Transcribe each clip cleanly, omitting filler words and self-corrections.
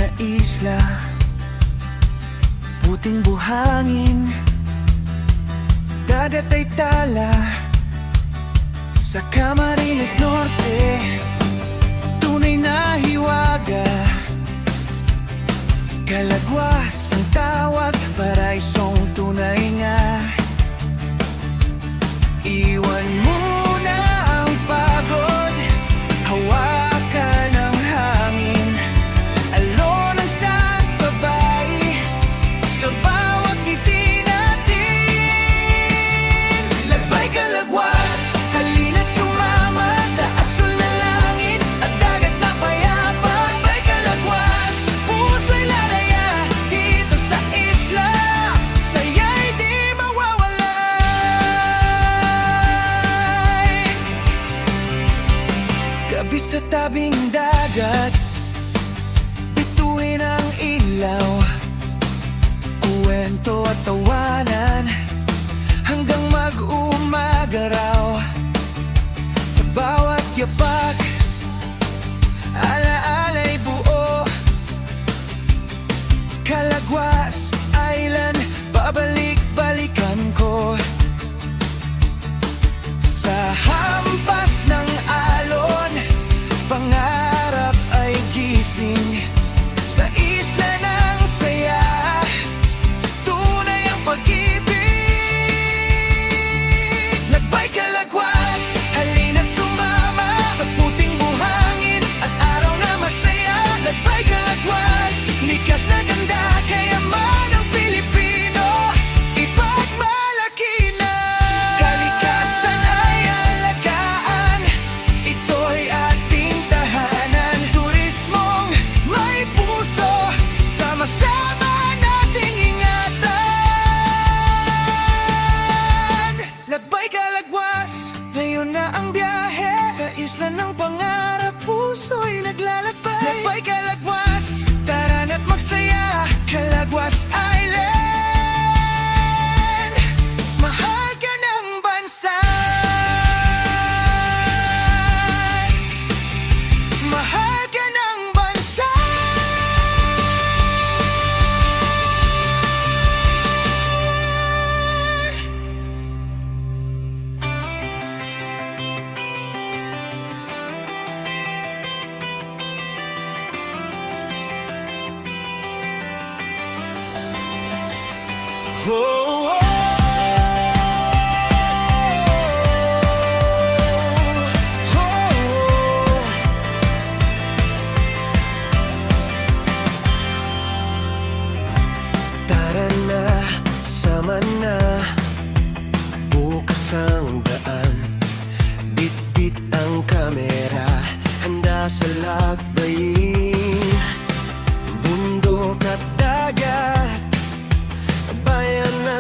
na isla, puting buhangin, dagat ay tala. Sa Camarines Norte, tunay na hiwaga, Calagwas ang tawag, paraisong tunay nga. Iwan muna ang pagod, hawakan ang hangin, alon ang sasabay sa bawat ngiti natin. Lagbay Calagwas, halina't sumama sa asul na langit at dagat na payapa. Lagbay Calagwas, puso'y lalaya dito sa isla, saya'y di mawawalay. Gabi sa tabing dagat, bituin ang ilaw, kwento at tawanan hanggang mag-umaga raw. Sa bawat yapak, alaala'y buo, Calagwas Island, babalik-balikan ko. Sa hampas ng alon, pangarap ay gising, sa isla ng saya, tunay ang pag-ibig. Lagbay Calagwas, halina't sumama sa puting buhangin at araw na masaya. Lagbay Calagwas, likas na ganda, kayaman ng Pilipino, ipagmalaki na. Kalikasan ay alagaan, ito'y ating tahanan. Turismong may puso, sama-sama nating ingatan. Lagbay Calagwas, ngayon na ang biyahe sa isla ng pangarap, puso'y naglalakbay. Lagbay Calagwas, tara na't magsaya, Calagwas Island, mahal ka ng bansa, mahal ka ng bansa. Oh, oh. Tara na, sama na, bukas ang daan, bit-bit ang kamera, handa sa lakbayin. Bundok at dagat, bayan na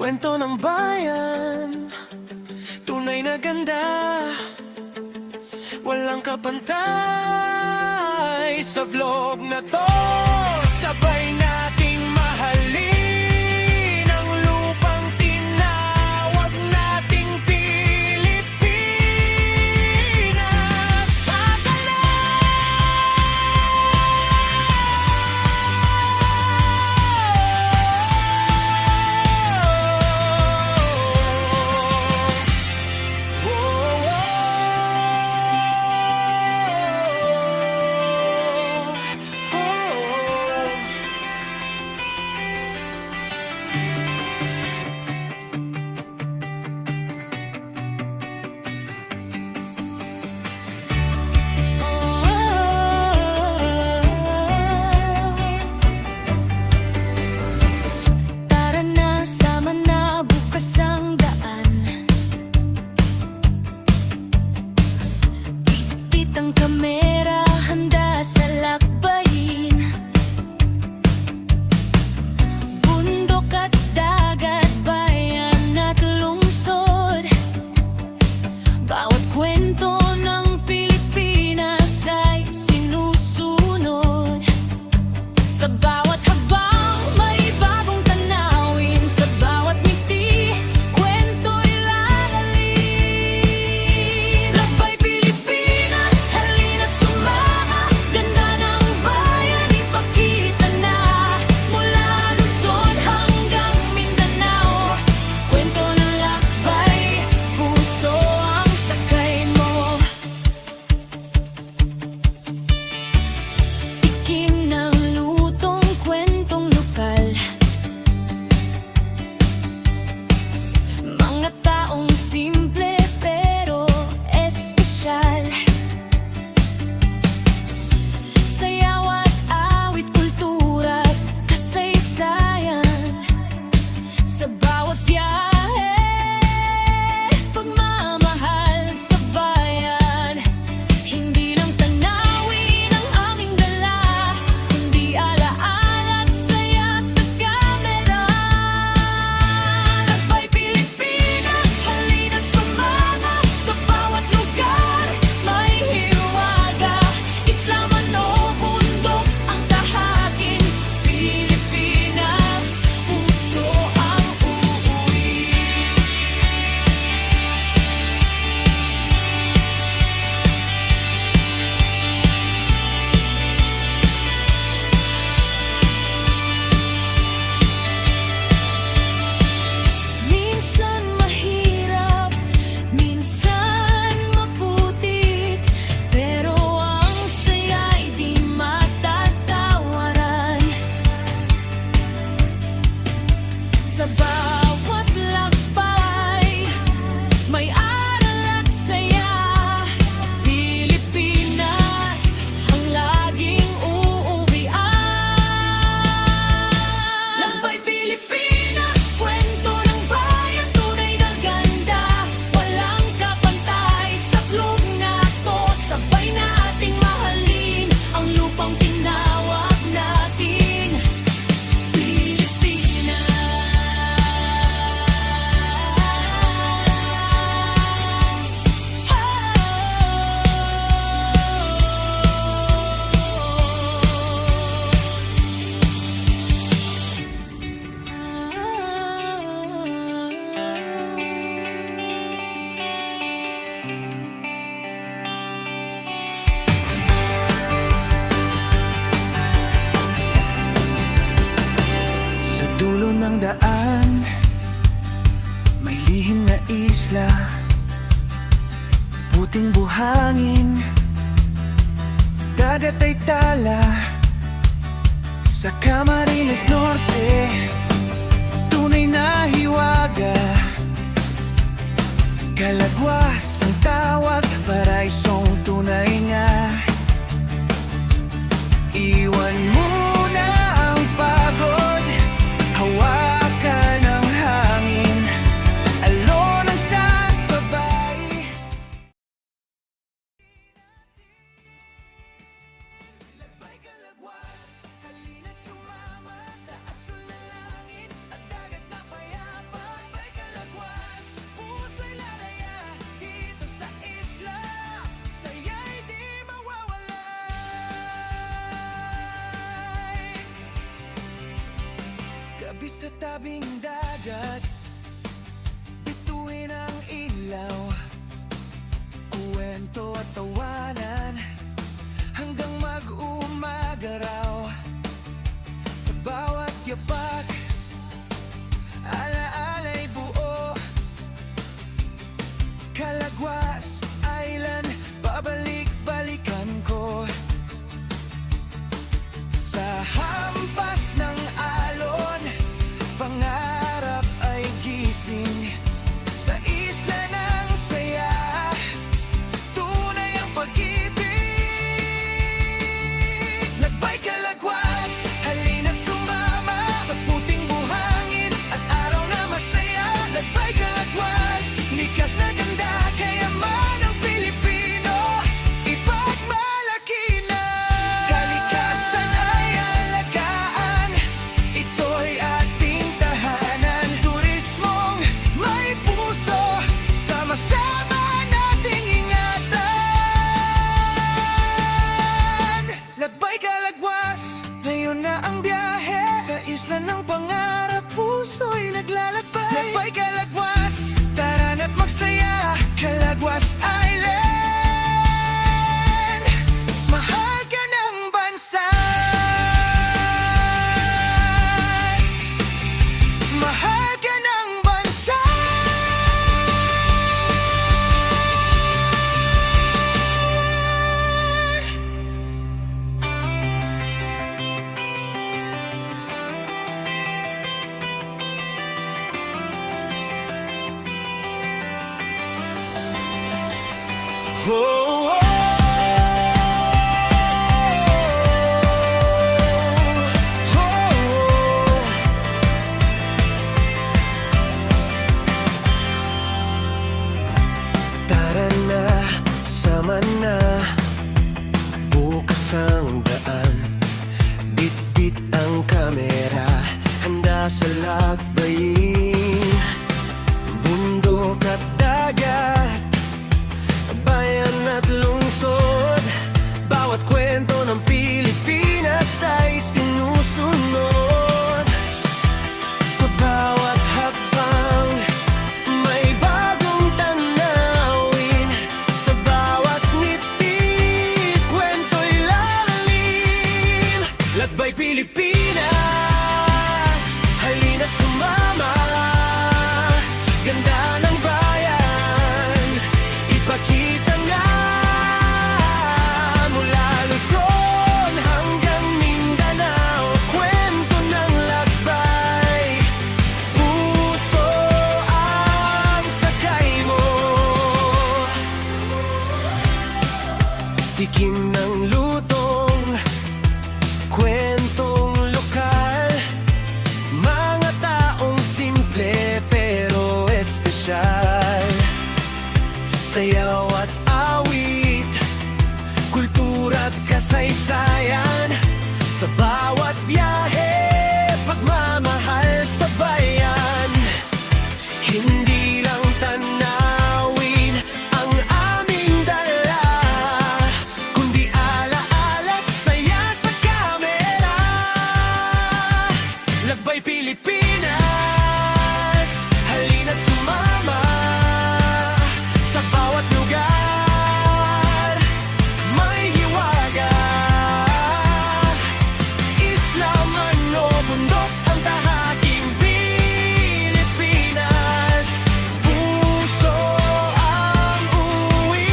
kwento ng bayan, tunay na ganda, walang kapantay sa vlog na to. Sabay nating mahalin ang lupang tinawag nating Pilipinas. Tara na, sama na, bukas ang daan. Ipit ang kamera, handa sa lakbayin. Bundok at dagat, bayan at lungsod. Bawat kwento ng Pilipinas ay sinusunod. Sa bawat habang may bagong tanawin, sa bawat ngiti, kwento'y lalalik. Lakbay Pilipinas, halina't sumama. Ganda ng bayan, ipakita na. Mula Luzon hanggang Mindanao, kwento ng lakbay, puso ang sakay mo. Tikim ng lutong kwentong lokal, mga taong simple pero espesyal. Sayaw at awit, kultura at kasaysayan. Sa bawat biyahe, pagmamahal sa bayan. Hindi lang tanawin ang aming dala, kundi alaala at saya sa kamera. Lakbay Pilipinas, halina't sumama. Sa bawat lugar, may hiwaga. Isla man o bundok ang tahakin, Pilipinas, puso ang uuwi. Minsan mahirap, minsan maputik, pero ang saya'y di matatawaran. Sa bawat lakbay, may aral at saya. Pilipinas ang laging uuwian. Lakbay Pilipinas, kwento ng bayan, tunay na ganda, walang kapantay sa vlog na to. Sabay nating mahalin ang lupang tinawag natin Pilipinas. Sa dulo ng daan, may lihim na isla, puting buhangin, dagat ay tala. Sa Camarines Norte, tunay na hiwaga. Kalagwas ang tawag, paraisong tunay nga. Iwan muna ang pagod, hawakan ang hangin, alon ang sasabay. Lakbay kalagwas, halina't sumama. Sa asul na langit at dagat na payapa. Gabi sa tabing dagat, bituin ang ilaw, kwento at tawanan, hanggang mag-umaga raw. Sa bawat yapak, alaala'y buo. Kalagwas Island, babalik-balikan ko. Sa hampas ng alon, pangarap ay gising. Sa isla ng saya, tunay ang pag-ibig. Lagbay kalagwas, halina't sumama sa puting buhangin at araw na masaya. Lagbay kalagwas, likas na ganda, kayaman ng Pilipino, ipagmalaki na. Kalikasan ay alagaan, ito'y ating tahanan. Turismong may puso, sama-sama nating ingatan. Lagbay kalagwas, ngayon na ang biyahe. Sa isla ng pangarap, puso'y naglalakbay. Lagbay kalagwas, tara na't magsaya. Kalagwas Island, mahal ka ng bansa. Mahal ka ng bansa. Oh, oh, oh, oh. Tara na, sama na, bukas ang daan. Bit-bit ang kamera, handa sa lakbayin. Bundok at dagat, bayan at lungsod, bawat kwento ng Pilipinas ay sinusunod. Sa bawat hakbang, may bagong tanawin. Sa bawat ngiti, kwento'y lalalim. Lagbay Pilipinas, halina't sumama. Ganda ng bayan, ipakita nga. Mula Luzon hanggang Mindanao, kwento ng lakbay. Puso ang sakay mo. Tikim ng lutong, kwentong lokal. Mga taong simple pero espesyal. Sayaw at awit, kultura at kasaysayan. Sa bawat biyahe, pagmamahal sa bayan. Hindi lang tanawin ang aming dala, kundi alaala't saya sa kamera. Lagbay Pilipinas, halina't sumama. Sa bawat lugar, may hiwaga. Isla man o bundok, ang tahaking Pilipinas. Puso ang uwi.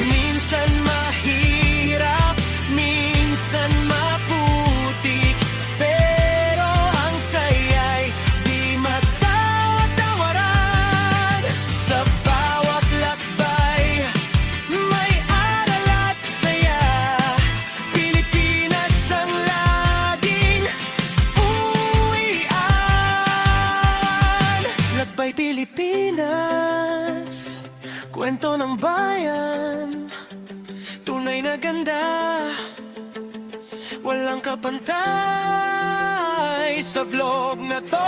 Minsan mahirap, minsan maputik, pero ang saya'y di matatawaran. Sa bawat lakbay, may aral at saya. Pilipinas ang laging uwian. Lagbay Pilipinas, kwento ng bayan. Tunay na ganda, walang kapantay sa vlog na to.